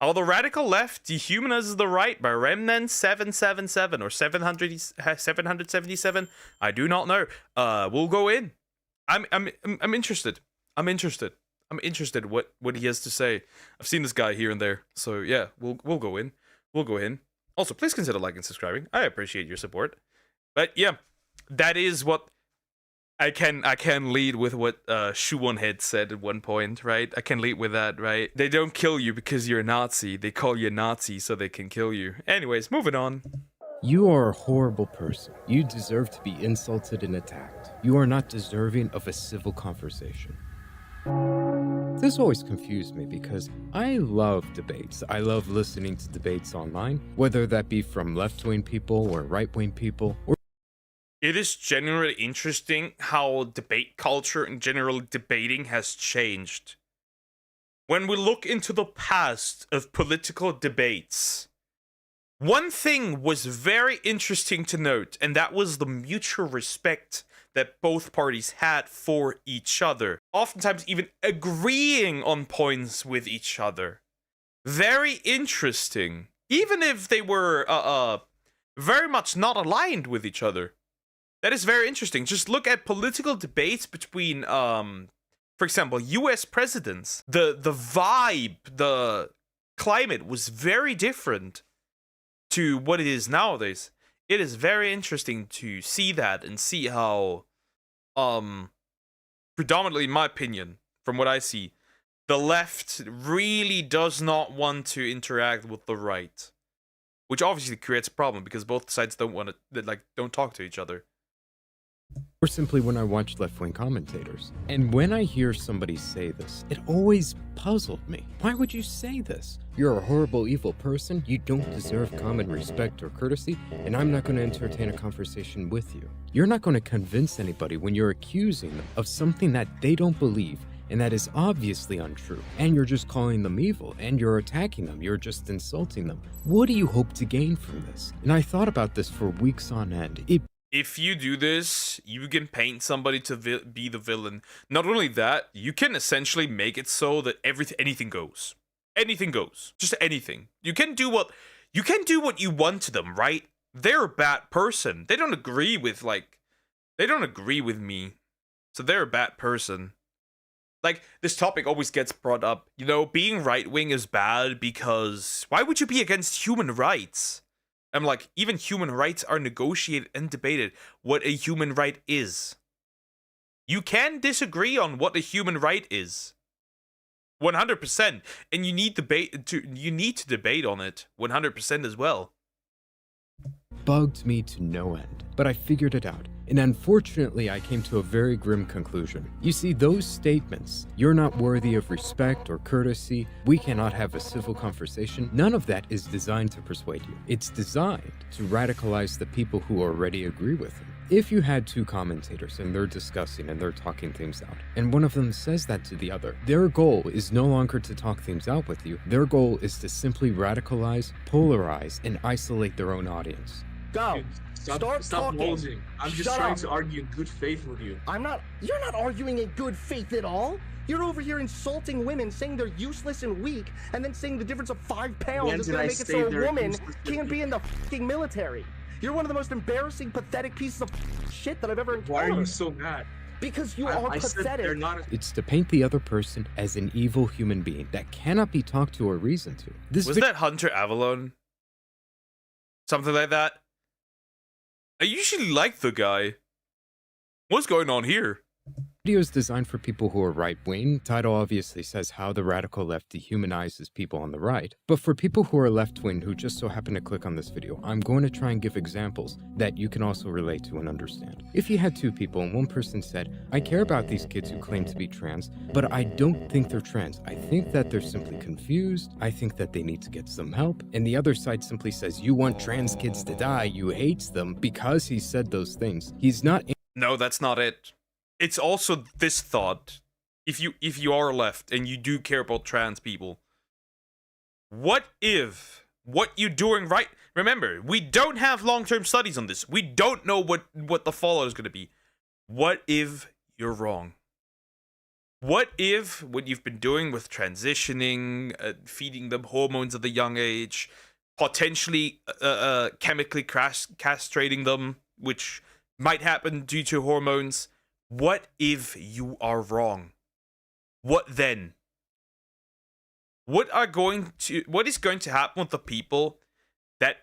How the Radical Left Dehumanizes the Right by Remnant777 or 777. I do not know. We'll go in. I'm interested. I'm interested what he has to say. I've seen this guy here and there. So yeah, we'll go in. We'll go in. Also, please consider liking and subscribing. I appreciate your support. But yeah, that is what I can lead with what Shoe1Head said at one point, right? I can lead with that, right? They don't kill you because you're a Nazi. They call you a Nazi so they can kill you. Anyways, moving on. You are a horrible person. You deserve to be insulted and attacked. You are not deserving of a civil conversation. This always confused me because I love debates. I love listening to debates online, whether that be from left-wing people or right-wing people, or it is genuinely interesting how debate culture and general debating has changed. When we look into the past of political debates, one thing was very interesting to note, and that was the mutual respect that both parties had for each other. Oftentimes even agreeing on points with each other. Very interesting. Even if they were very much not aligned with each other. That is very interesting. Just look at political debates between, for example, US presidents. The vibe, the climate was very different to what it is nowadays. It is very interesting to see that and see how, predominantly in my opinion, from what I see, the left really does not want to interact with the right. Which obviously creates a problem because both sides don't want to, don't talk to each other. or simply when I watch left-wing commentators. And when I hear somebody say this, it always puzzled me. Why would you say this? You're a horrible, evil person, you don't deserve common respect or courtesy, and I'm not going to entertain a conversation with you. You're not going to convince anybody when you're accusing them of something that they don't believe, and that is obviously untrue. And you're just calling them evil, and you're attacking them, you're just insulting them. What do you hope to gain from this? And I thought about this for weeks on end. If you do this, you can paint somebody to be the villain. Not only that, you can essentially make it so that anything goes. Anything goes. Just anything. You can do what you want to them, right? They're a bad person. They don't agree with me. So they're a bad person. Like, this topic always gets brought up. You know, being right-wing is bad because why would you be against human rights? I'm like, even human rights are negotiated and debated what a human right is. You can disagree on what a human right is. 100%. And you need to debate on it 100% as well. Bugged me to no end, but I figured it out. And unfortunately, I came to a very grim conclusion. You see, those statements, you're not worthy of respect or courtesy, we cannot have a civil conversation, none of that is designed to persuade you. It's designed to radicalize the people who already agree with him. If you had two commentators and they're discussing and they're talking things out, and one of them says that to the other, their goal is no longer to talk things out with you. Their goal is to simply radicalize, polarize, and isolate their own audience. Go. Dude, stop molding. I'm just trying up. to argue in good faith with you. You're not arguing in good faith at all. You're over here insulting women, saying they're useless and weak, and then saying the difference of 5 pounds is gonna make it so a woman can't be in the fucking military. You're one of the most embarrassing, pathetic pieces of shit that I've ever encountered. Why are you so mad? Because you are pathetic. It's to paint the other person as an evil human being that cannot be talked to or reasoned to. Was that Hunter Avalon? Something like that? I usually like the guy. What's going on here? Video is designed for people who are right-wing. Title obviously says how the radical left dehumanizes people on the right. But for people who are left-wing who just so happen to click on this video, I'm going to try and give examples that you can also relate to and understand. If you had two people and one person said, I care about these kids who claim to be trans, but I don't think they're trans. I think that they're simply confused. I think that they need to get some help. And the other side simply says, you want trans kids to die. You hate them because he said those things. He's not... No, that's not it. It's also this thought, if you are left and you do care about trans people, what if what you're doing right, remember, we don't have long-term studies on this. We don't know what the fallout is going to be. What if you're wrong? What if what you've been doing with transitioning, feeding them hormones at a young age, potentially chemically castrating them, which might happen due to hormones, what if you are wrong? What then? What is going to happen with the people that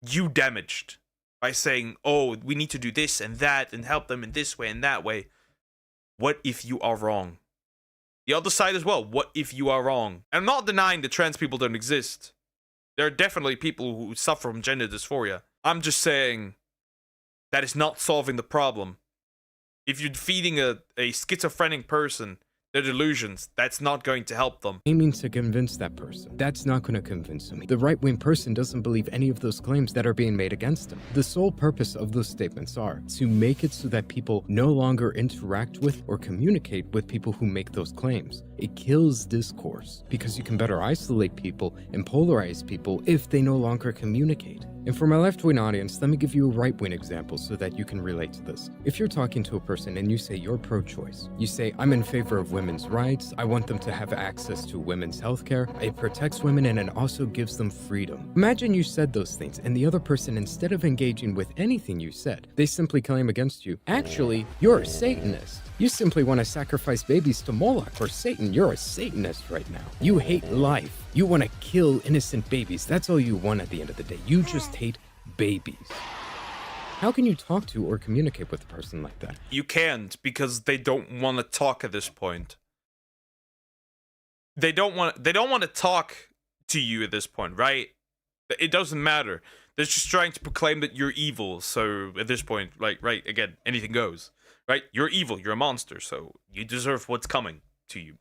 you damaged by saying, oh, we need to do this and that and help them in this way and that way? What if you are wrong? The other side as well. What if you are wrong? I'm not denying that trans people don't exist. There are definitely people who suffer from gender dysphoria. I'm just saying that is not solving the problem. If you're feeding a schizophrenic person their delusions, that's not going to help them. Aiming to convince that person. That's not going to convince me. The right-wing person doesn't believe any of those claims that are being made against them. The sole purpose of those statements are to make it so that people no longer interact with or communicate with people who make those claims. It kills discourse because you can better isolate people and polarize people if they no longer communicate. And for my left-wing audience, let me give you a right-wing example so that you can relate to this. If you're talking to a person and you say you're pro-choice, you say, I'm in favor of women's rights, I want them to have access to women's healthcare, it protects women and it also gives them freedom. Imagine you said those things and the other person, instead of engaging with anything you said, they simply claim against you, actually, you're a Satanist. You simply want to sacrifice babies to Moloch or Satan. You're a Satanist right now. You hate life. You want to kill innocent babies. That's all you want at the end of the day. You just hate babies. How can you talk to or communicate with a person like that? You can't, because they don't want to talk at this point. They don't want to talk to you at this point, right? It doesn't matter. They're just trying to proclaim that you're evil. So at this point, like, right, again, anything goes. Right? You're evil, you're a monster, so you deserve what's coming to you.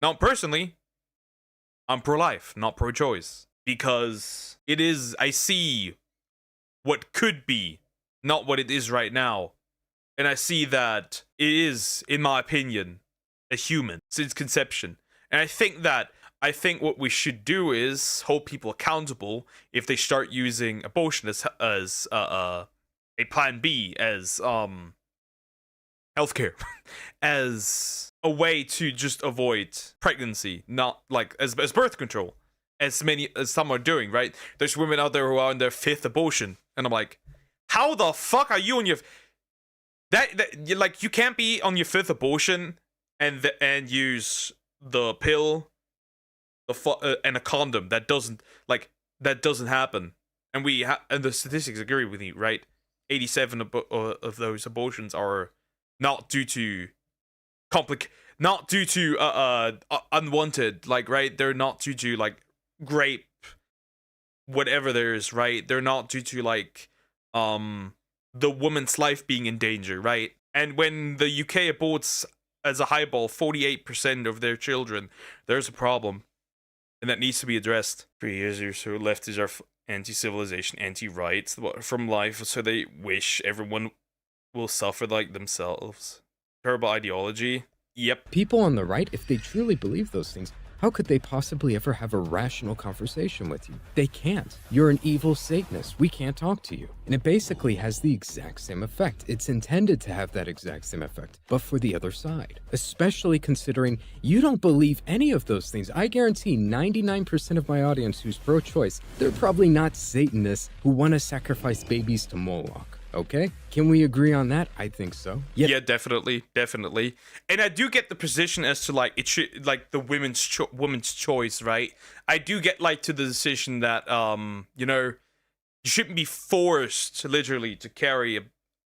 Now, personally, I'm pro-life, not pro-choice. Because I see what could be, not what it is right now. And I see that it is, in my opinion, a human since conception. And I think what we should do is hold people accountable if they start using abortion as a plan B, as healthcare, as a way to just avoid pregnancy, not like as birth control, as some are doing, right? There's women out there who are on their 5th abortion, and I'm like, how the fuck are you on your you can't be on your 5th abortion and use the pill, and a condom. That doesn't happen. And and the statistics agree with you, right? 87 of those abortions are not due to unwanted, like, right? They're not due to like rape, whatever there is, right? They're not due to like the woman's life being in danger, right? And when the UK aborts as a highball 48% of their children, there's a problem, and that needs to be addressed. 3 years or so, leftists are anti-civilization, anti-rights from life, so they wish everyone will suffer like themselves. Terrible ideology. Yep. People on the right, if they truly believe those things, how could they possibly ever have a rational conversation with you? They can't. You're an evil Satanist. We can't talk to you. And it basically has the exact same effect. It's intended to have that exact same effect, but for the other side. Especially considering you don't believe any of those things. I guarantee 99% of my audience who's pro-choice, they're probably not Satanists who want to sacrifice babies to Moloch. Okay? Can we agree on that? I think so. Yeah, definitely. And I do get the position as to like it should, like the woman's choice, right? I do get like to the decision that you shouldn't be forced literally to carry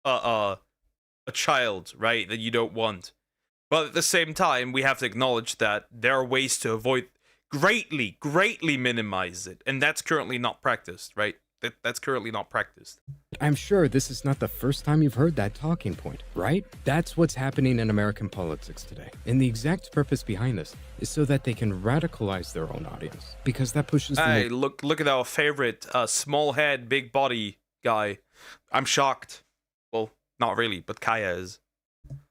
a child, right, that you don't want. But at the same time, we have to acknowledge that there are ways to avoid greatly minimize it, and that's currently not practiced, right? That's currently not practiced. I'm sure this is not the first time you've heard that talking point, right? That's what's happening in American politics today. And the exact purpose behind this is so that they can radicalize their own audience, because that pushes them. Hey, look at our favorite small head, big body guy. I'm shocked. Well, not really, but Kaya is.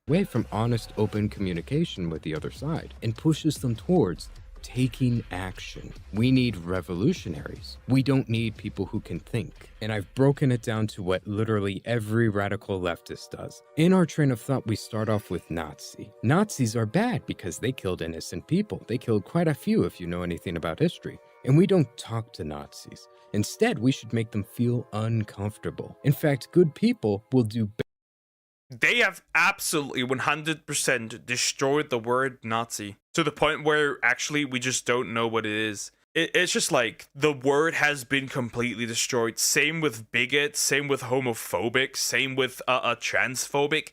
Away from honest, open communication with the other side, and pushes them towards taking action. We need revolutionaries. We don't need people who can think. And I've broken it down to what literally every radical leftist does. In our train of thought, we start off with Nazi. Nazis are bad because they killed innocent people. They killed quite a few if you know anything about history. And we don't talk to Nazis. Instead, we should make them feel uncomfortable. In fact, good people will do better. They have absolutely 100% destroyed the word Nazi to the point where actually we just don't know what it is. It's just like the word has been completely destroyed. Same with bigot, same with homophobic, same with transphobic.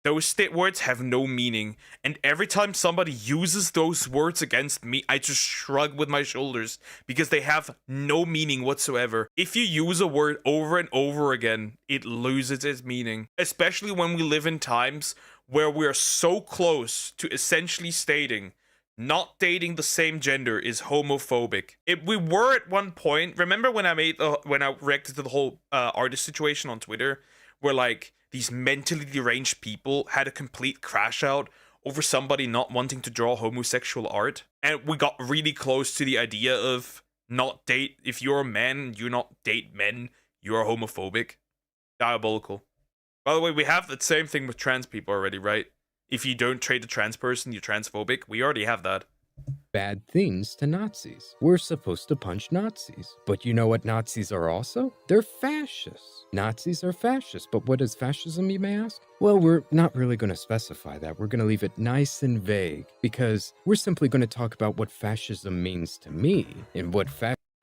Those words have no meaning, and every time somebody uses those words against me, I just shrug with my shoulders because they have no meaning whatsoever. If you use a word over and over again, it loses its meaning, especially when we live in times where we're so close to essentially stating not dating the same gender is homophobic. We were at one point, remember when I reacted to the whole artist situation on Twitter, where like these mentally deranged people had a complete crash out over somebody not wanting to draw homosexual art. And we got really close to the idea of not date, if you're a man, you not date men, you're homophobic. Diabolical. By the way, we have the same thing with trans people already, right? If you don't trade a trans person, you're transphobic. We already have that. Bad things to Nazis. We're supposed to punch Nazis. But you know what Nazis are also? They're fascists. Nazis are fascists, but what is fascism, you may ask? Well, we're not really going to specify that. We're going to leave it nice and vague, because we're simply going to talk about what fascism means to me, and what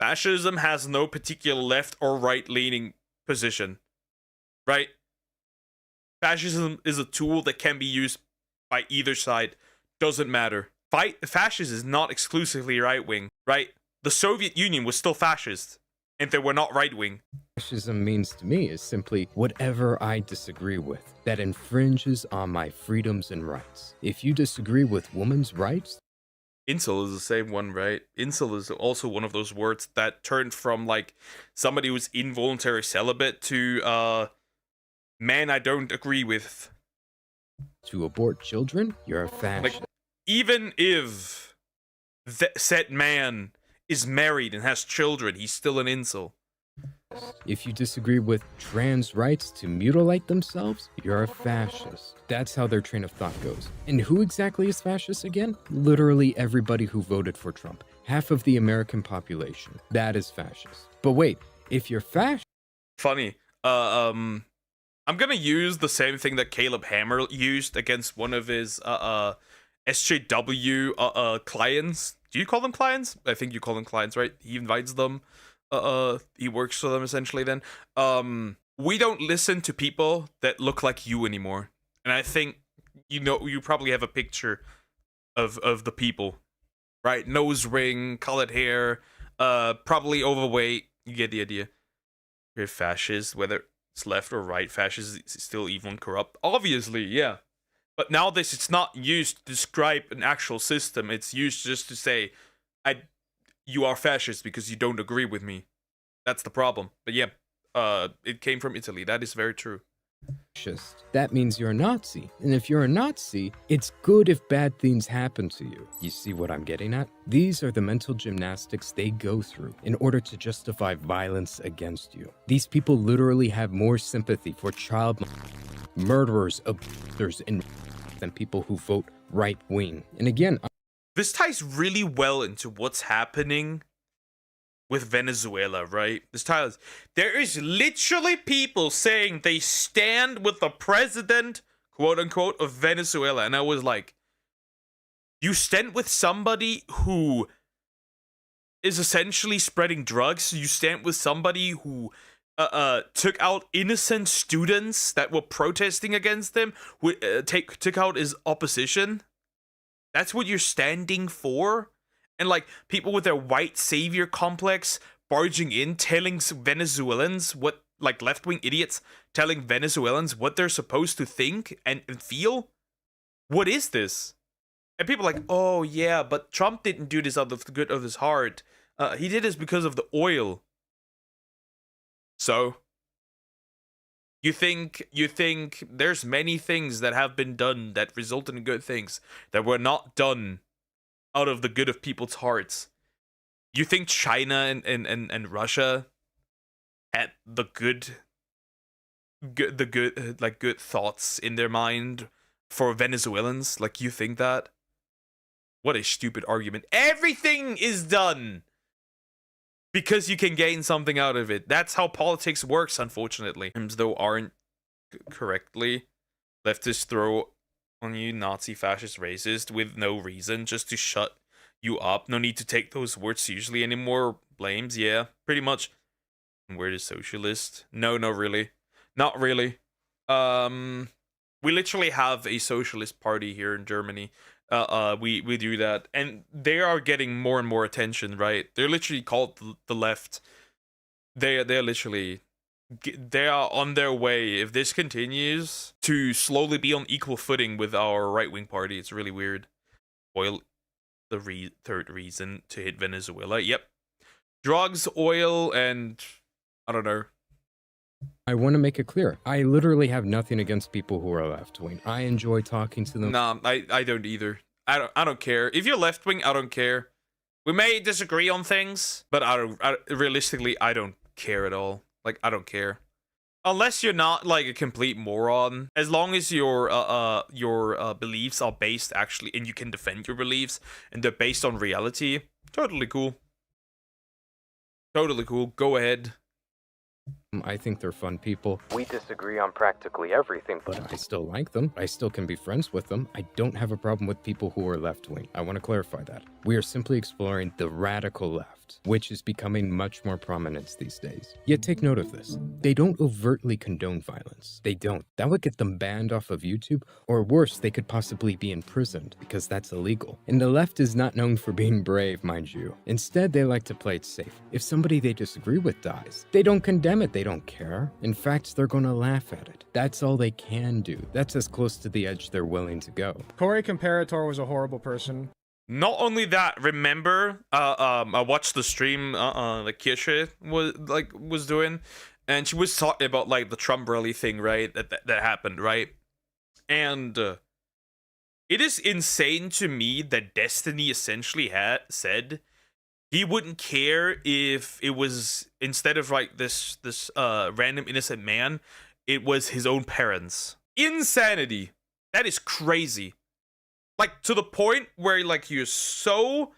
fascism has no particular left or right-leaning position, right? Fascism is a tool that can be used by either side. Doesn't matter. Fascist is not exclusively right-wing, right? The Soviet Union was still fascist, and they were not right-wing. Fascism means to me is simply whatever I disagree with that infringes on my freedoms and rights. If you disagree with women's rights... Incel is the same one, right? Incel is also one of those words that turned from, like, somebody who's involuntary celibate to, man I don't agree with. To abort children, you're a fascist. Like, even if said man is married and has children, he's still an incel. If you disagree with trans rights to mutilate themselves, you're a fascist. That's how their train of thought goes. And who exactly is fascist again? Literally everybody who voted for Trump. Half of the American population. That is fascist. But wait, if you're fascist... Funny. I'm gonna use the same thing that Caleb Hammer used against one of his SJW clients. Do you call them clients? I think you call them clients, right? He invites them. He works for them essentially then. We don't listen to people that look like you anymore. And I think, you probably have a picture of the people, right? Nose ring, colored hair, probably overweight. You get the idea. You're fascist, whether it's left or right, fascist is still evil and corrupt. Obviously, yeah. But nowadays, it's not used to describe an actual system. It's used just to say, you are fascist because you don't agree with me. That's the problem. But yeah, it came from Italy. That is very true. That means you're a Nazi. And if you're a Nazi, it's good if bad things happen to you. You see what I'm getting at? These are the mental gymnastics they go through in order to justify violence against you. These people literally have more sympathy for child murderers, abusers, and than people who vote right-wing. And again, this ties really well into what's happening with Venezuela, right? There is literally people saying they stand with the president, quote unquote, of Venezuela. And I was like, you stand with somebody who is essentially spreading drugs? You stand with somebody who took out innocent students that were protesting against them, took out his opposition? That's what you're standing for? And like people with their white savior complex barging in, telling Venezuelans what, like left-wing idiots telling Venezuelans what they're supposed to think and feel? What is this? And people are like, oh yeah, but Trump didn't do this out of the good of his heart. He did this because of the oil. So you think there's many things that have been done that resulted in good things that were not done out of the good of people's hearts. You think China and Russia had the good thoughts in their mind for Venezuelans? Like, you think that? What a stupid argument. Everything is done because you can gain something out of it. That's how politics works, unfortunately. Terms, though, aren't correctly. Leftists throw on you Nazi, fascist, racist with no reason, just to shut you up. No need to take those words seriously anymore. Blames, yeah, pretty much. Where is socialist? No, not really. Not really. We literally have a socialist party here in Germany. We do that, and they are getting more and more attention, right? They're literally called the left. They're literally, they are on their way. If this continues, to slowly be on equal footing with our right-wing party. It's really weird. Oil, the third reason to hit Venezuela. Yep. Drugs, oil, and I don't know. I want to make it clear. I literally have nothing against people who are left-wing. I enjoy talking to them. Nah, I don't either. I don't care. If you're left-wing, I don't care. We may disagree on things, but realistically, I don't care at all. Like, I don't care. Unless you're not like a complete moron. As long as your beliefs are based actually, and you can defend your beliefs, and they're based on reality, totally cool. Totally cool. Go ahead. I think they're fun people. We disagree on practically everything, but I still like them. I still can be friends with them. I don't have a problem with people who are left-wing. I want to clarify that. We are simply exploring the radical left, which is becoming much more prominent these days. Yet take note of this. They don't overtly condone violence. They don't. That would get them banned off of YouTube, or worse, they could possibly be imprisoned because that's illegal. And the left is not known for being brave, mind you. Instead, they like to play it safe. If somebody they disagree with dies, they don't condemn it. They don't care. In fact, they're gonna laugh at it. That's all they can do. That's as close to the edge they're willing to go. Corey Comparator was a horrible person. Not only that, remember, I watched the stream, like Kirsche was doing, and she was talking about like the Trump rally thing, right? That happened, right? And it is insane to me that Destiny essentially said he wouldn't care if it was, instead of like this random innocent man, it was his own parents. Insanity. That is crazy. Like, to the point where like you're so,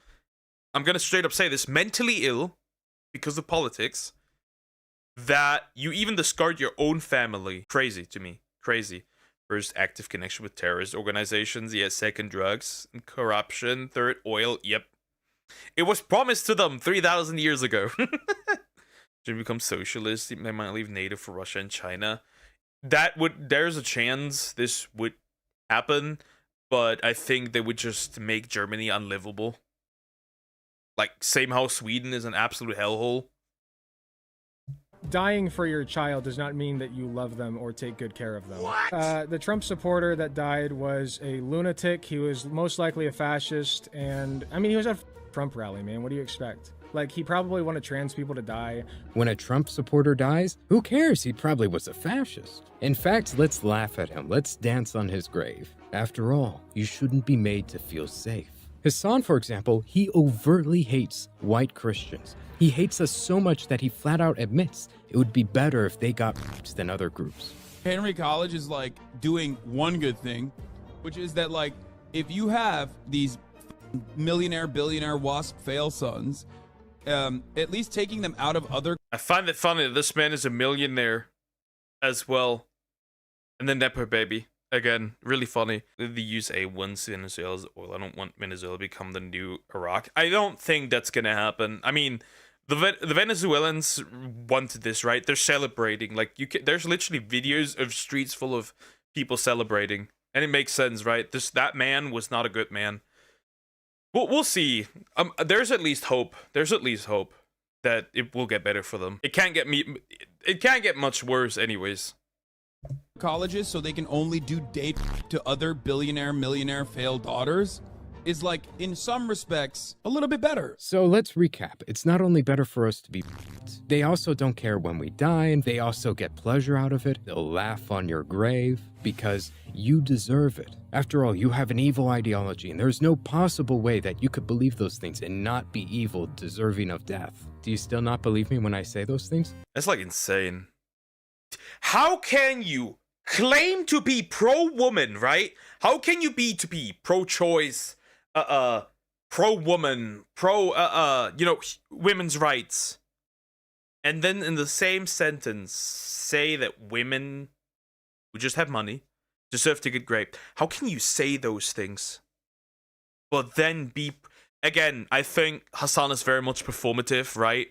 I'm gonna straight up say this, mentally ill because of politics, that you even discard your own family. Crazy to me. Crazy. First, active connection with terrorist organizations. Yeah, second, drugs and corruption. Third, oil. Yep. It was promised to them 3,000 years ago. Should become socialist. They might leave native for Russia and China. There's a chance this would happen, but I think they would just make Germany unlivable. Like, same how Sweden is an absolute hellhole. Dying for your child does not mean that you love them or take good care of them. What? The Trump supporter that died was a lunatic. He was most likely a fascist, and I mean, he was at a Trump rally, man. What do you expect? Like, he probably wanted trans people to die. When a Trump supporter dies, who cares? He probably was a fascist. In fact, let's laugh at him. Let's dance on his grave. After all, you shouldn't be made to feel safe. Hassan, for example, he overtly hates white Christians. He hates us so much that he flat out admits it would be better if they got raped than other groups. Henry College is like doing one good thing, which is that like if you have these millionaire, billionaire, WASP fail sons, at least taking them out of other. I find it funny that this man is a millionaire as well. And then Nepo Baby. Again, really funny. They use once Venezuela's oil. I don't want Venezuela to become the new Iraq. I don't think that's gonna happen. I mean, the Venezuelans wanted this, right? They're celebrating. Like, there's literally videos of streets full of people celebrating, and it makes sense, right? That man was not a good man. We'll see. There's at least hope. There's at least hope that it will get better for them. It can't get much worse, anyways. Colleges, so they can only do date to other billionaire, millionaire failed daughters. is like, in some respects, a little bit better. So let's recap. It's not only better for us to be they also don't care when we die, and they also get pleasure out of it. They'll laugh on your grave because you deserve it. After all, you have an evil ideology, and there's no possible way that you could believe those things and not be evil, deserving of death. Do you still not believe me when I say those things? That's like insane. How can you claim to be pro-woman, right? How can you be pro-choice, pro-woman, women's rights, and then in the same sentence say that women who just have money deserve to get raped? How can you say those things but then be... Again, I think Hassan is very much performative, right?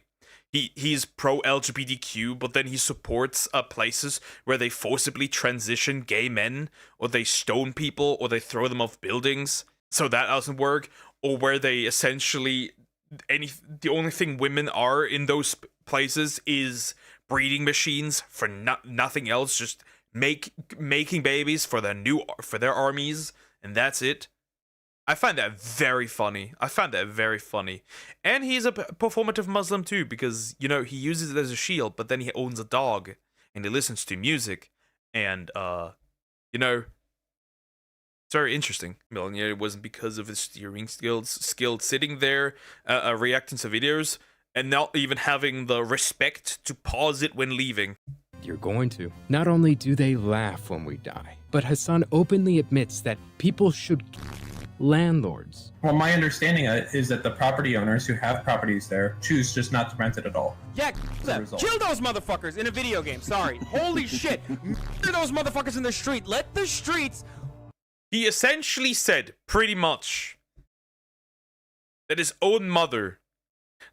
He's pro-LGBTQ, but then he supports places where they forcibly transition gay men, or they stone people, or they throw them off buildings, so that doesn't work, or where they essentially... the only thing women are in those places is breeding machines for nothing else, just making babies for their armies, and that's it. I find that very funny. And he's a performative Muslim too, because, you know, he uses it as a shield, but then he owns a dog, and he listens to music, and, you know, it's very interesting. Well, yeah, it wasn't because of his steering skills sitting there, reacting to videos, and not even having the respect to pause it when leaving. You're going to. Not only do they laugh when we die, but Hassan openly admits that people should... landlords. Well, my understanding is that the property owners who have properties there choose just not to rent it at all. Yeah, kill those motherfuckers in a video game. Sorry. Holy shit. Murder those motherfuckers in the street. Let the streets... He essentially said, pretty much, that his own mother...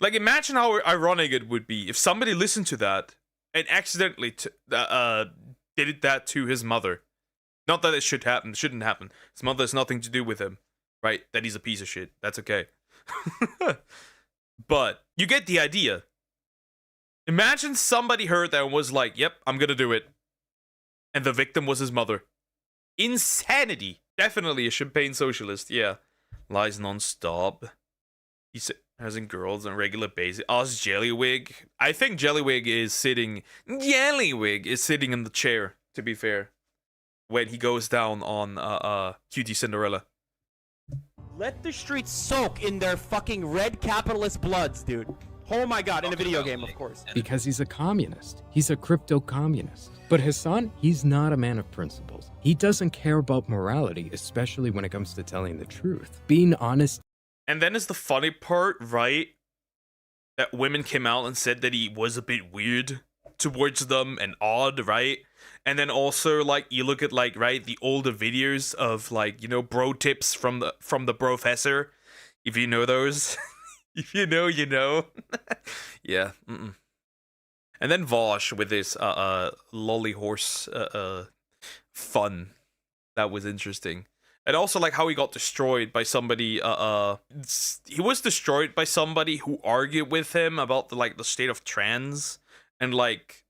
Like, imagine how ironic it would be if somebody listened to that and accidentally did that to his mother. Not that it shouldn't happen. His mother has nothing to do with him. Right? That he's a piece of shit. That's okay. But you get the idea. Imagine somebody heard that and was like, yep, I'm gonna do it. And the victim was his mother. Insanity. Definitely a champagne socialist, yeah. Lies non-stop. He's having girls on a regular basis. Ask Jellywig. I think Jellywig is sitting in the chair, to be fair, when he goes down on Cutie Cinderella. Let the streets soak in their fucking red capitalist bloods, dude. Oh my god, in a video game, of course. Because he's a communist. He's a crypto-communist. But Hassan, he's not a man of principles. He doesn't care about morality, especially when it comes to telling the truth. Being honest. And then is the funny part, right? That women came out and said that he was a bit weird towards them and odd, right? And then also, like, you look at, like, right, the older videos of, like, you know, bro tips from the professor. If you know those. If you know, you know. Yeah. And then Vosh with his lolly horse fun. That was interesting. And also, like, how he got destroyed by somebody, he was destroyed by somebody who argued with him about the state of trans and like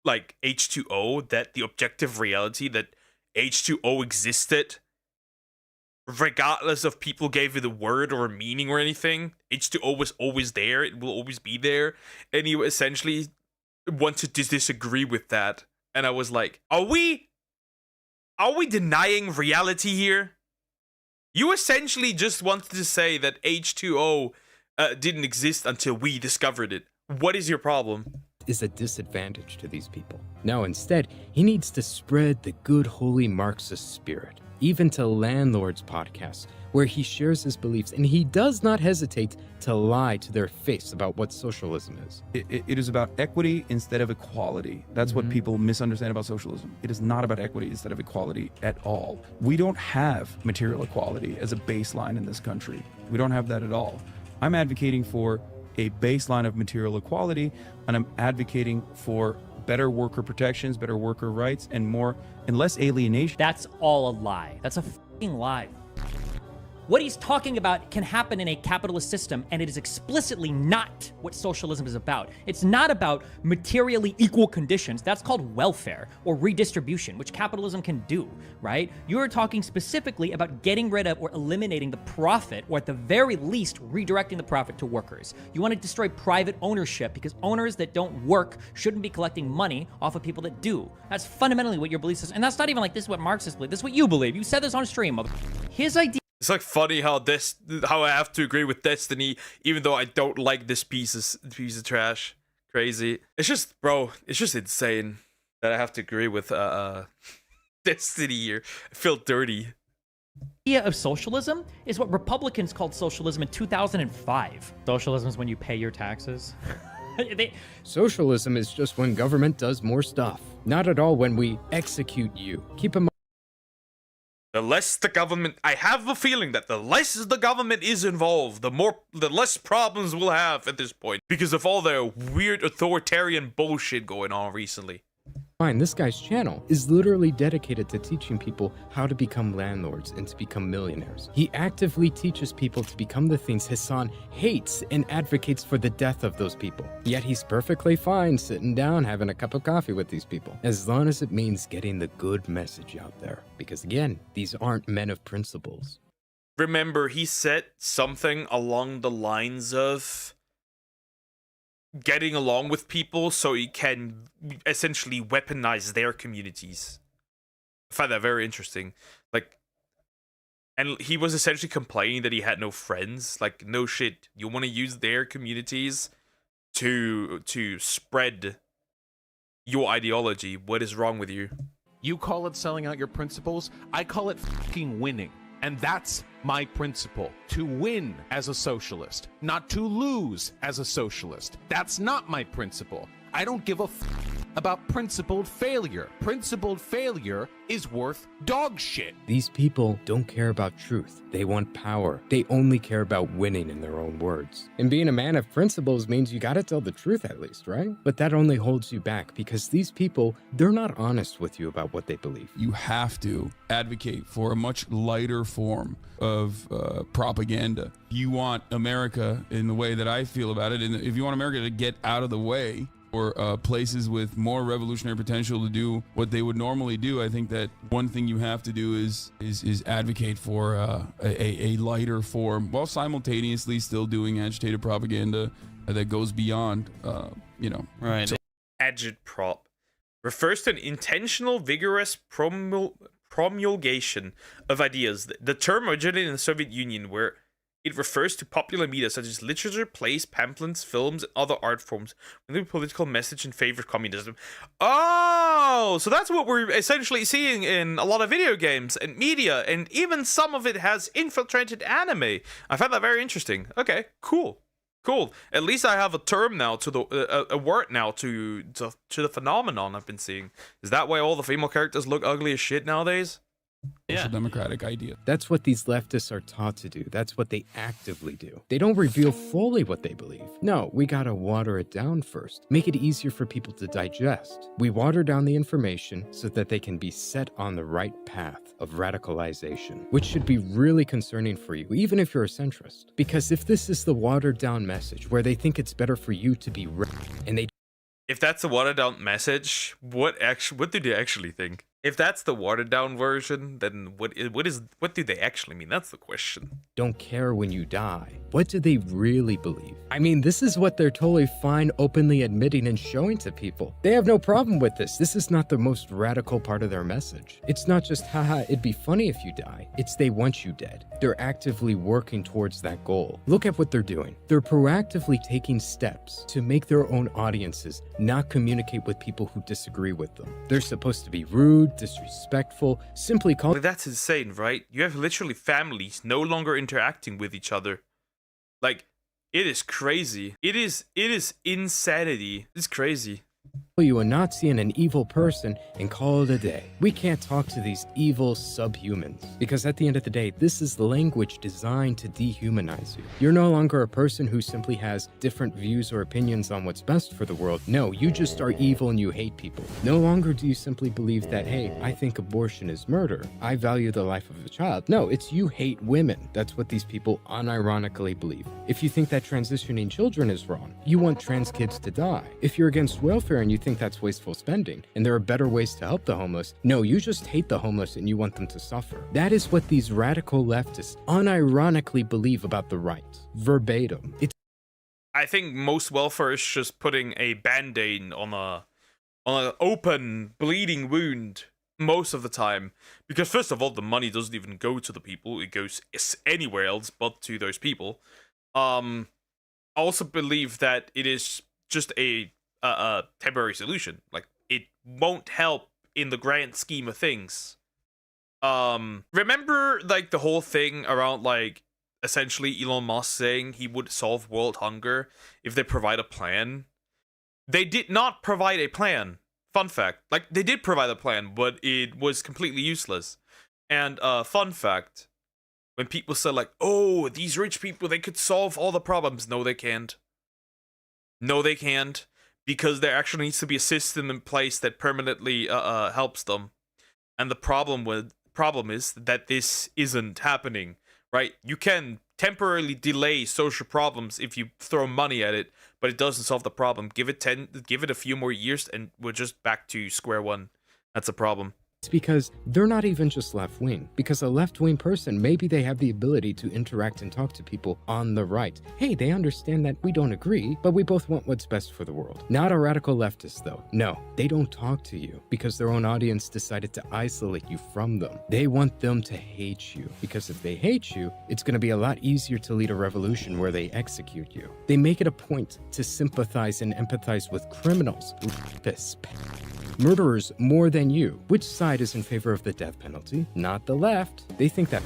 H2O, that the objective reality that H2O existed regardless of people gave it a word or a meaning or anything. H2O was always there, it will always be there, and you essentially want to disagree with that. And I was like, are we denying reality here? You essentially just wanted to say that H2O didn't exist until we discovered it. What is your problem? Is a disadvantage to these people. No, instead, he needs to spread the good holy Marxist spirit, even to Landlord's podcast, where he shares his beliefs, and he does not hesitate to lie to their face about what socialism is. It is about equity instead of equality. That's what people misunderstand about socialism. It is not about equity instead of equality at all. We don't have material equality as a baseline in this country. We don't have that at all. I'm advocating for a baseline of material equality, and I'm advocating for better worker protections, better worker rights, and less alienation. That's all a lie. That's a fucking lie. What he's talking about can happen in a capitalist system, and it is explicitly not what socialism is about. It's not about materially equal conditions. That's called welfare or redistribution, which capitalism can do, right? You're talking specifically about getting rid of or eliminating the profit, or at the very least, redirecting the profit to workers. You want to destroy private ownership because owners that don't work shouldn't be collecting money off of people that do. That's fundamentally what your belief is. And that's not even like, this is what Marxists believe. This is what you believe. You said this on stream. His idea. It's like funny how I have to agree with Destiny, even though I don't like this piece of trash. Crazy. It's just, bro, it's just insane that I have to agree with Destiny here. I feel dirty. Idea of socialism is what Republicans called socialism in 2005. Socialism is when you pay your taxes. Socialism is just when government does more stuff. Not at all when we execute you. Keep in mind. The less the government, I have a feeling that the less the government is involved, the less problems we'll have at this point because of all the weird authoritarian bullshit going on recently. This guy's channel is literally dedicated to teaching people how to become landlords and to become millionaires. He actively teaches people to become the things Hassan hates and advocates for the death of those people. Yet he's perfectly fine sitting down having a cup of coffee with these people, as long as it means getting the good message out there. Because again, these aren't men of principles. Remember, he said something along the lines of getting along with people so he can essentially weaponize their communities. I find that very interesting. Like, and he was essentially complaining that he had no friends. Like, no shit, you want to use their communities to spread your ideology. What is wrong with you? You call it selling out your principles. I call it fucking winning. And that's my principle, to win as a socialist, not to lose as a socialist. That's not my principle. I don't give a about principled failure. Principled failure is worth dog shit. These people don't care about truth. They want power. They only care about winning, in their own words. And being a man of principles means you gotta tell the truth at least, right? But that only holds you back because these people, they're not honest with you about what they believe. You have to advocate for a much lighter form of propaganda. You want America, in the way that I feel about it, and if you want America to get out of the way, or places with more revolutionary potential to do what they would normally do, I think that one thing you have to do is advocate for a lighter form, while simultaneously still doing agitated propaganda that goes beyond, Right. So, agitprop refers to an intentional, vigorous promulgation of ideas. The term originated in the Soviet Union, where it refers to popular media such as literature, plays, pamphlets, films, and other art forms with a political message in favor of communism. Oh, so that's what we're essentially seeing in a lot of video games and media, and even some of it has infiltrated anime. I find that very interesting. Okay, cool. At least I have a term now to the a word now to the phenomenon I've been seeing. Is that why all the female characters look ugly as shit nowadays? It's a democratic idea. That's what these leftists are taught to do. That's what they actively do. They don't reveal fully what they believe. No, we gotta water it down first. Make it easier for people to digest. We water down the information so that they can be set on the right path of radicalization, which should be really concerning for you, even if you're a centrist. Because if this is the watered down message where they think it's better for you to be and they If that's the watered down message, what do they actually think? If that's the watered down version, then what do they actually mean? That's the question. don't care when you die, what do they really believe? I mean, this is what they're totally fine openly admitting and showing to people. They have no problem with this. This is not the most radical part of their message. It's not just, haha, it'd be funny if you die. It's they want you dead. They're actively working towards that goal. Look at what they're doing. They're proactively taking steps to make their own audiences not communicate with people who disagree with them. They're supposed to be rude, disrespectful, simply call. Like, that's insane, right? You have literally families no longer interacting with each other. Like, it is crazy. It is insanity. It's crazy. you a Nazi and an evil person and call it a day. We can't talk to these evil subhumans because at the end of the day, this is language designed to dehumanize you. You're no longer a person who simply has different views or opinions on what's best for the world. No, you just are evil and you hate people. No longer do you simply believe that, hey, I think abortion is murder. I value the life of a child. No, it's you hate women. That's what these people unironically believe. If you think that transitioning children is wrong, you want trans kids to die. If you're against welfare and you think that's wasteful spending and there are better ways to help the homeless, no, you just hate the homeless and you want them to suffer. That is what these radical leftists unironically believe about the right. Verbatim. I think most welfare is just putting a band-aid on an open, bleeding wound most of the time. Because first of all, the money doesn't even go to the people. It goes anywhere else but to those people. I also believe that it is just a temporary solution. Like, it won't help in the grand scheme of things. Remember, like, the whole thing around, like, essentially Elon Musk saying he would solve world hunger if they provide a plan? They did not provide a plan. Fun fact. Like, they did provide a plan, but it was completely useless. And, fun fact, when people said, like, oh, these rich people, they could solve all the problems. No, they can't. No, they can't. Because there actually needs to be a system in place that permanently helps them. And the problem is that this isn't happening, right? You can temporarily delay social problems if you throw money at it, but it doesn't solve the problem. Give it a few more years and we're just back to square one. That's a problem. It's because they're not even just left-wing. Because a left-wing person, maybe they have the ability to interact and talk to people on the right. Hey, they understand that we don't agree, but we both want what's best for the world. Not a radical leftist, though. No, they don't talk to you because their own audience decided to isolate you from them. They want them to hate you because if they hate you, it's going to be a lot easier to lead a revolution where they execute you. They make it a point to sympathize and empathize with criminals, rapists, murderers more than you. Which side is in favor of the death penalty? Not the left. They think that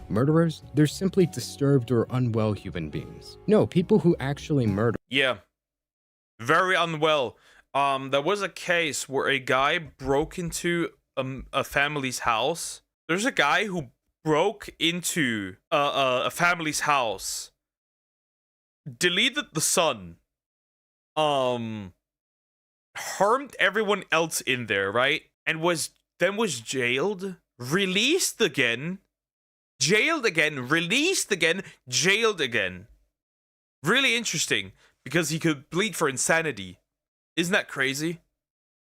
murderers, they're simply disturbed or unwell human beings. No, people who actually murder. Yeah. Very unwell. There was a case where a guy broke into a family's house. There's a guy who broke into a family's house, deleted the son, harmed everyone else in there, right? And was jailed, released again, jailed again, released again, jailed again. Really interesting, because he could plead for insanity. Isn't that crazy?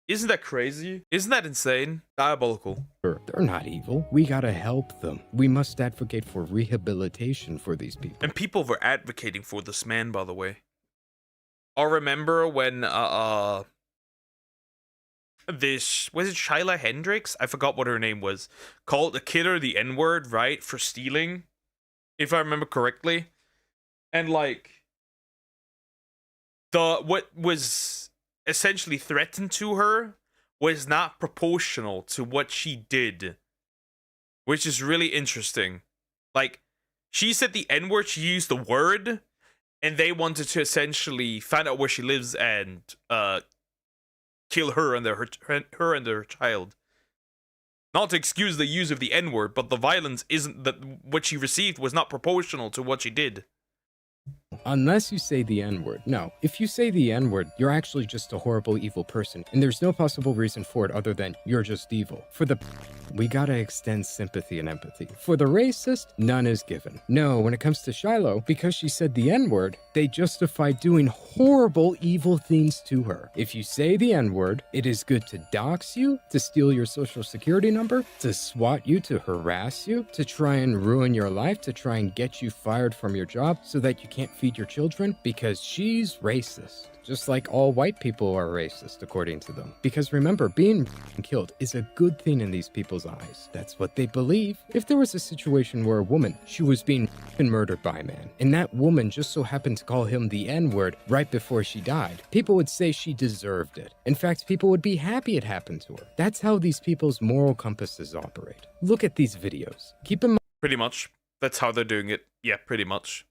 Isn't that crazy? Isn't that insane? Diabolical. They're not evil. We gotta help them. We must advocate for rehabilitation for these people. And people were advocating for this man, by the way. I remember when, was it Shyla Hendricks? I forgot what her name was. Called the killer the N-word, right? For stealing, if I remember correctly. And like, what was essentially threatened to her was not proportional to what she did. Which is really interesting. Like, she said the N-word, she used the word, and they wanted to essentially find out where she lives and, kill her and her child. Not to excuse the use of the N-word, but the violence isn't that what she received was not proportional to what she did. Unless you say the N-word. No, if you say the N-word, you're actually just a horrible, evil person, and there's no possible reason for it other than you're just evil. For the we gotta extend sympathy and empathy. For the racist, none is given. No, when it comes to Shiloh, because she said the N-word, they justify doing horrible, evil things to her. If you say the N-word, it is good to dox you, to steal your social security number, to swat you, to harass you, to try and ruin your life, to try and get you fired from your job so that you can't feed your children, because she's racist. Just like all white people are racist, according to them. Because remember, being killed is a good thing in these people's eyes. That's what they believe. If there was a situation where a woman, she was being murdered by a man, and that woman just so happened to call him the N-word right before she died, people would say she deserved it. In fact, people would be happy it happened to her. That's how these people's moral compasses operate. Look at these videos. Keep in mind. Pretty much. That's how they're doing it. Yeah, pretty much.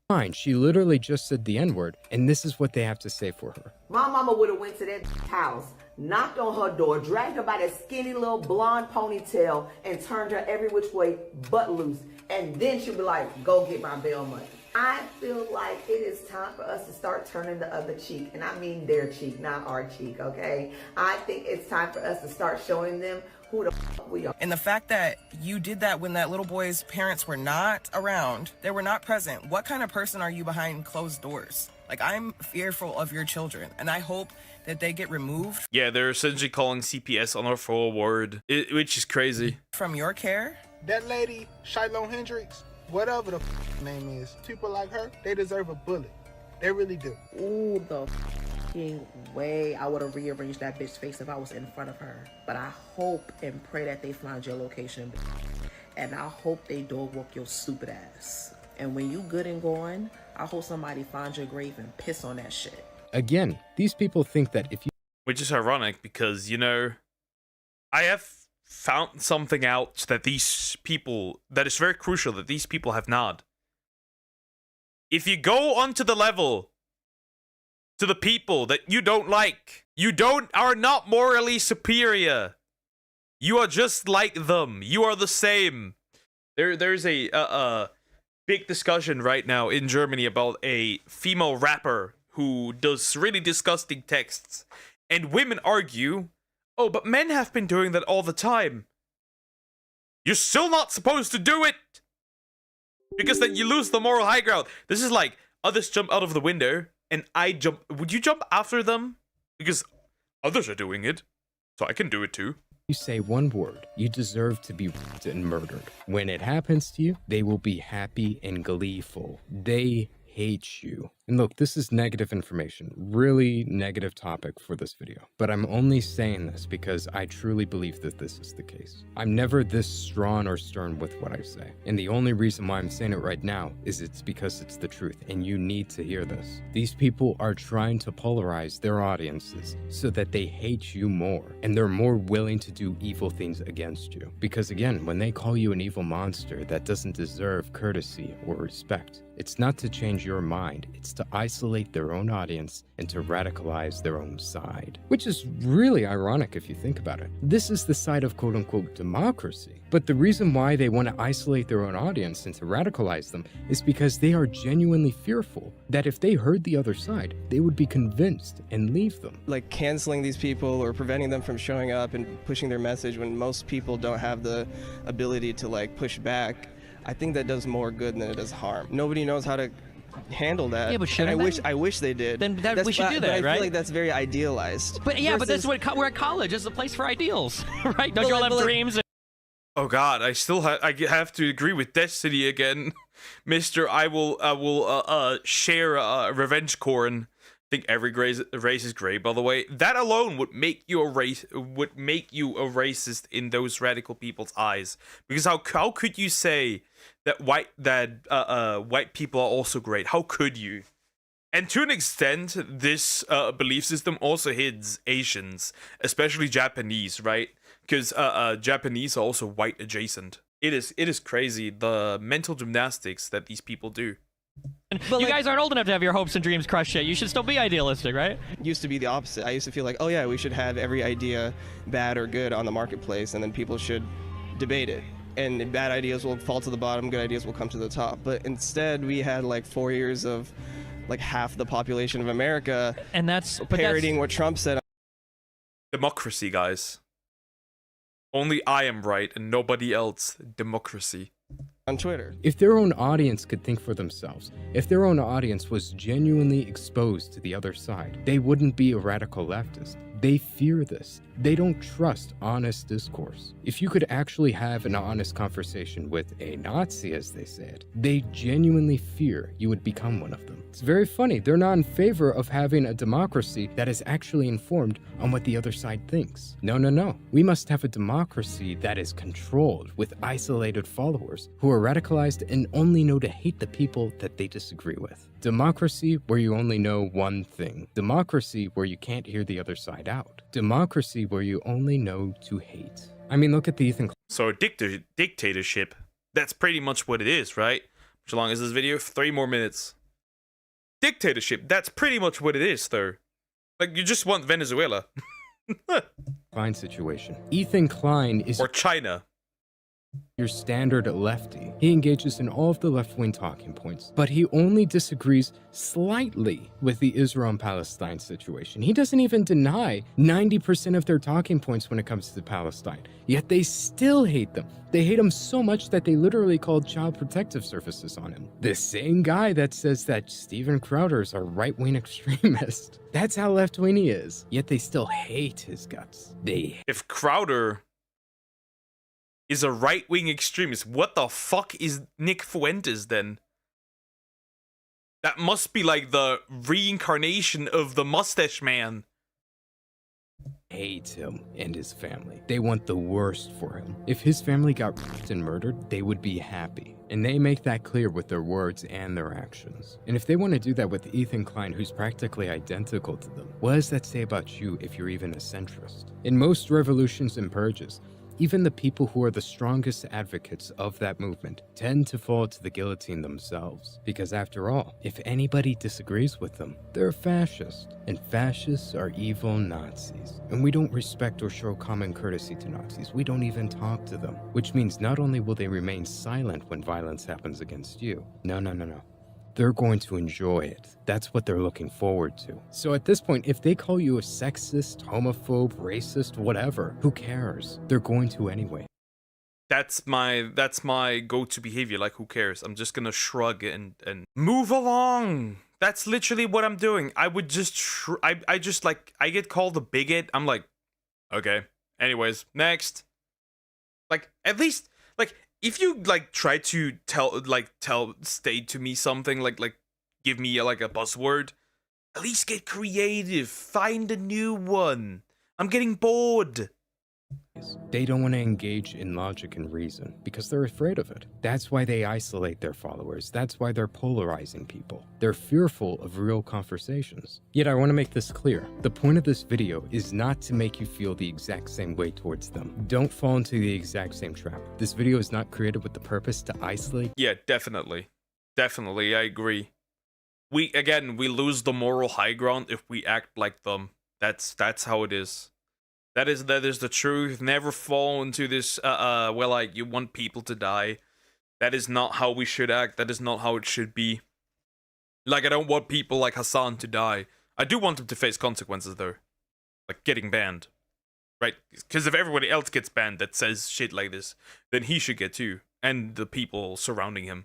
fine. She literally just said the N-word, and this is what they have to say for her. My mama would have went to that house, knocked on her door, dragged her by that skinny little blonde ponytail, and turned her every which way but loose. And then she'd be like, go get my bail money. I feel like it is time for us to start turning the other cheek. And I mean their cheek, not our cheek, okay? I think it's time for us to start showing them who the fuck we are. And the fact that you did that when that little boy's parents were not around, they were not present. What kind of person are you behind closed doors? Like, I'm fearful of your children, and I hope that they get removed. Yeah, they're essentially calling CPS on her forward, which is crazy. From your care. That lady, Shiloh Hendricks, whatever the name is, people like her, they deserve a bullet. They really do. Ooh, the fucking way I would have rearranged that bitch's face if I was in front of her. But I hope and pray that they find your location. And I hope they dog walk your stupid ass. And when you good and going, I hope somebody finds your grave and piss on that shit. Again, these people think that if you... Which is ironic because, you know, I have found something out that these people, that is very crucial that these people have not. If you go onto the level to the people that you don't like, you are not morally superior. You are just like them. You are the same. There's a big discussion right now in Germany about a female rapper who does really disgusting texts. And women argue, oh, but men have been doing that all the time. You're still not supposed to do it! Because then you lose the moral high ground. This is like, others jump out of the window, and I jump. Would you jump after them? Because others are doing it, so I can do it too. You say one word, you deserve to be raped and murdered. When it happens to you, they will be happy and gleeful. They hate you. And look, this is negative information, really negative topic for this video. But I'm only saying this because I truly believe that this is the case. I'm never this strong or stern with what I say. And the only reason why I'm saying it right now is it's because it's the truth and you need to hear this. These people are trying to polarize their audiences so that they hate you more and they're more willing to do evil things against you. Because again, when they call you an evil monster that doesn't deserve courtesy or respect, it's not to change your mind, it's to isolate their own audience and to radicalize their own side. Which is really ironic if you think about it. This is the side of quote-unquote democracy. But the reason why they want to isolate their own audience and to radicalize them is because they are genuinely fearful that if they heard the other side, they would be convinced and leave them. Like canceling these people or preventing them from showing up and pushing their message when most people don't have the ability to like push back, I think that does more good than it does harm. Nobody knows how to handle that. Yeah, but shouldn't they? I wish they did. Then we should do that, but I right? feel like that's very idealized. But yeah, but that's what we're at college. It's a place for ideals, right? Don't you all have dreams? Oh God, I still I have to agree with Destiny again, Mister. I will share revenge corn. I think every race is great, by the way. That alone would make you a racist in those radical people's eyes. Because how could you say that white people are also great? How could you? And to an extent, this belief system also hits Asians, especially Japanese, right? Because Japanese are also white adjacent. It is crazy the mental gymnastics that these people do. But you guys aren't old enough to have your hopes and dreams crushed yet. You should still be idealistic, right? It used to be the opposite. I used to feel like, oh yeah, we should have every idea, bad or good, on the marketplace, and then people should debate it. And bad ideas will fall to the bottom, good ideas will come to the top. But instead, we had like 4 years of like half the population of America and that's parroting what Trump said. Democracy, guys. Only I am right and nobody else. Democracy. On Twitter. If their own audience could think for themselves, if their own audience was genuinely exposed to the other side, they wouldn't be a radical leftist. They fear this. They don't trust honest discourse. If you could actually have an honest conversation with a Nazi, as they said, they genuinely fear you would become one of them. It's very funny. They're not in favor of having a democracy that is actually informed on what the other side thinks. No, no, no. We must have a democracy that is controlled with isolated followers who are radicalized and only know to hate the people that they disagree with. Democracy where you only know one thing. Democracy where you can't hear the other side out. Democracy where you only know to hate. I mean, look at the Ethan. So dictatorship, that's pretty much what it is, right? As long as this video, 3 more minutes. dictatorship. That's pretty much what it is, though. Like, you just want Venezuela. Klein situation. Ethan Klein is... Or China. Your standard lefty. He engages in all of the left-wing talking points, but he only disagrees slightly with the Israel and Palestine situation. He doesn't even deny 90% of their talking points when it comes to Palestine, yet they still hate them. They hate him so much that they literally called child protective services on him. The same guy that says that Steven Crowder is a right-wing extremist. That's how left-wing he is, yet they still hate his guts. If Crowder is a right-wing extremist, what the fuck is Nick Fuentes then? That must be like the reincarnation of the mustache man. Hate him and his family. They want the worst for him. If his family got raped and murdered, they would be happy. And they make that clear with their words and their actions. And if they want to do that with Ethan Klein, who's practically identical to them, what does that say about you if you're even a centrist? In most revolutions and purges, even the people who are the strongest advocates of that movement tend to fall to the guillotine themselves. Because after all, if anybody disagrees with them, they're fascist. And fascists are evil Nazis. And we don't respect or show common courtesy to Nazis. We don't even talk to them. Which means not only will they remain silent when violence happens against you. No. They're going to enjoy it. That's what they're looking forward to. So at this point, if they call you a sexist, homophobe, racist, whatever, who cares? They're going to anyway. That's my go-to behavior. Like, who cares? I'm just gonna shrug and move along. That's literally what I'm doing. I would just I just like, I get called a bigot. I'm like, okay. Anyways, next. Like, at least, like, if you like try to state to me something, like give me like a buzzword, at least get creative. Find a new one. I'm getting bored. They don't want to engage in logic and reason because they're afraid of it. That's why they isolate their followers. That's why they're polarizing people. They're fearful of real conversations. Yet I want to make this clear. The point of this video is not to make you feel the exact same way towards them. Don't fall into the exact same trap. This video is not created with the purpose to isolate. Yeah, definitely. Definitely, I agree. We lose the moral high ground if we act like them. That's how it is. That is the truth. Never fall into this, well, like, you want people to die. That is not how we should act. That is not how it should be. Like, I don't want people like Hassan to die. I do want him to face consequences, though. Like, getting banned. Right? Because if everybody else gets banned that says shit like this, then he should get too. And the people surrounding him.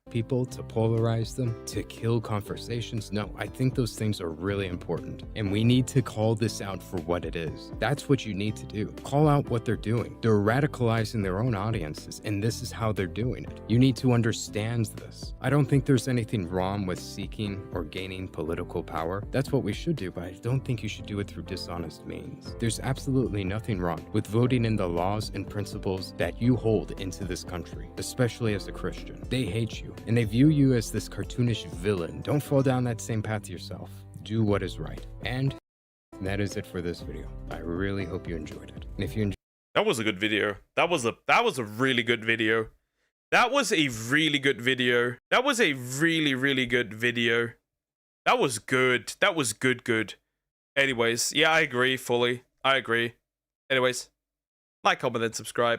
People, to polarize them, to kill conversations. No, I think those things are really important. And we need to call this out for what it is. That's what you need to do. Call out what they're doing. They're radicalizing their own audiences, and this is how they're doing it. You need to understand this. I don't think there's anything wrong with seeking or gaining political power. That's what we should do, but I don't think you should do it through dishonest means. There's absolutely nothing wrong with voting in the laws and principles that you hold into this country, especially as a Christian. They hate you, and they view you as this cartoonish villain. Don't fall down that same path yourself. Do what is right. And that is it for this video. I really hope you enjoyed it. And if you enjoyed, that was a good video. That was a really good video. That was a really good video. That was a really good video. That was good. That was good. Anyways, yeah, I agree fully. I agree. Anyways, like, comment, and subscribe.